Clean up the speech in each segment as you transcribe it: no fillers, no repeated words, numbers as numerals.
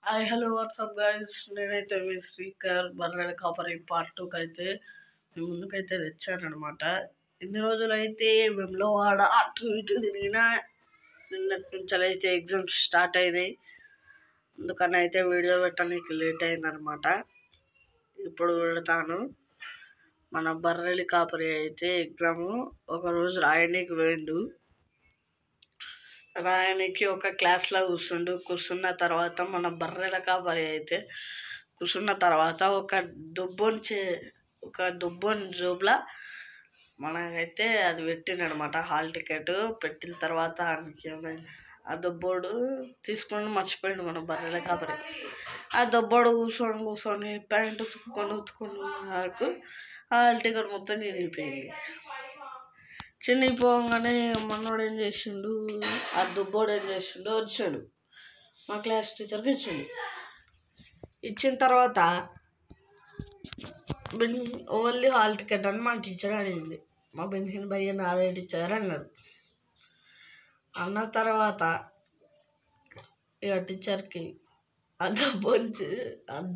Hi hello WhatsApp guys, నేనైతే మీ speaker బర్రెల కాపరి పార్ట్ 2కి అయితే మీ ముందుకైతే తెచ్చానమాట. ఇన్ని రోజులైతే వెమ్లవాడ అటు ఇటు తిరిగినా నిన్నటి నుంచి అయితే ఎగ్జామ్స్ స్టార్ట్ అయినాయి. అందుకని అయితే వీడియో పెట్టడానికి లేట్ అయిందనమాట. ఇప్పుడు పెడతాను. మన బర్రెల కాపరి అయితే ఎగ్జాము ఒకరోజు రాయడానికి పోయిండు. రాయనికి ఒక క్లాస్లో కూర్చున్న తర్వాత మన బర్రెల కాపరి అయితే కూర్చున్న తర్వాత ఒక దుబ్బోని జోబులా మనకైతే అది పెట్టిండనమాట. హాల్ టికెట్ పెట్టిన తర్వాత ఆ దుబ్బోడు తీసుకొని మర్చిపోయిండు మన బర్రెల కాపరి. ఆ దుబ్బోడు కూర్చొని ప్యాంటు ఉతుక్కొని వరకు హాల్ టికెట్ మొత్తం చినిగిపోయింది. చినిగిపోగానే మనోడు ఏం చేసిండు, ఆ దుబ్బోడు ఏం చేసిండు, వచ్చాడు మా క్లాస్ టీచర్కి ఇచ్చిన తర్వాత ఓన్లీ హాల్ టికెట్ అని మా టీచర్ అడిగింది. మా బెన్సిన్ భయ్య నాదే టీచర్ అన్నాడు. అన్న తర్వాత ఇక టీచర్కి ఆ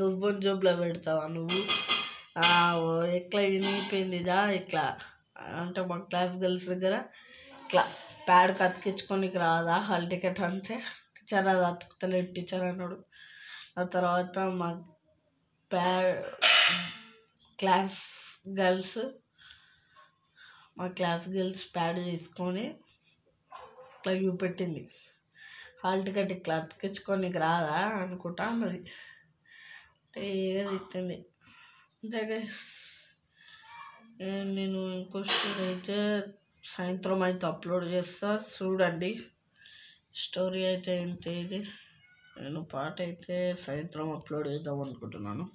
దుబ్బోని జోబులో పెడతావా నువ్వు, ఎట్లా వినిగిపోయిందిదా ఇట్లా అంటే మా క్లాస్ గర్ల్స్ దగ్గర ఇట్లా ప్యాడ్ అతికించుకోనికి రాదా హాల్ టికెట్ అంటే, టీచర్ అది అతుకుతలేదు టీచర్ అన్నాడు. ఆ తర్వాత మా క్లాస్ గర్ల్స్ ప్యాడ్ తీసుకొని ఇట్లా చూపెట్టింది. హాల్ టికెట్ ఇట్లా అతికించుకోనికి రాదా అనుకుంటా అన్నది. తిట్టింది. అంతే నేను ఇంకో స్టోరీ అయితే సాయంత్రం అయితే అప్లోడ్ చేస్తా, చూడండి. స్టోరీ అయితే ఇంత ఇది. నేను పాట అయితే సాయంత్రం అప్లోడ్ చేద్దాం అనుకుంటున్నాను.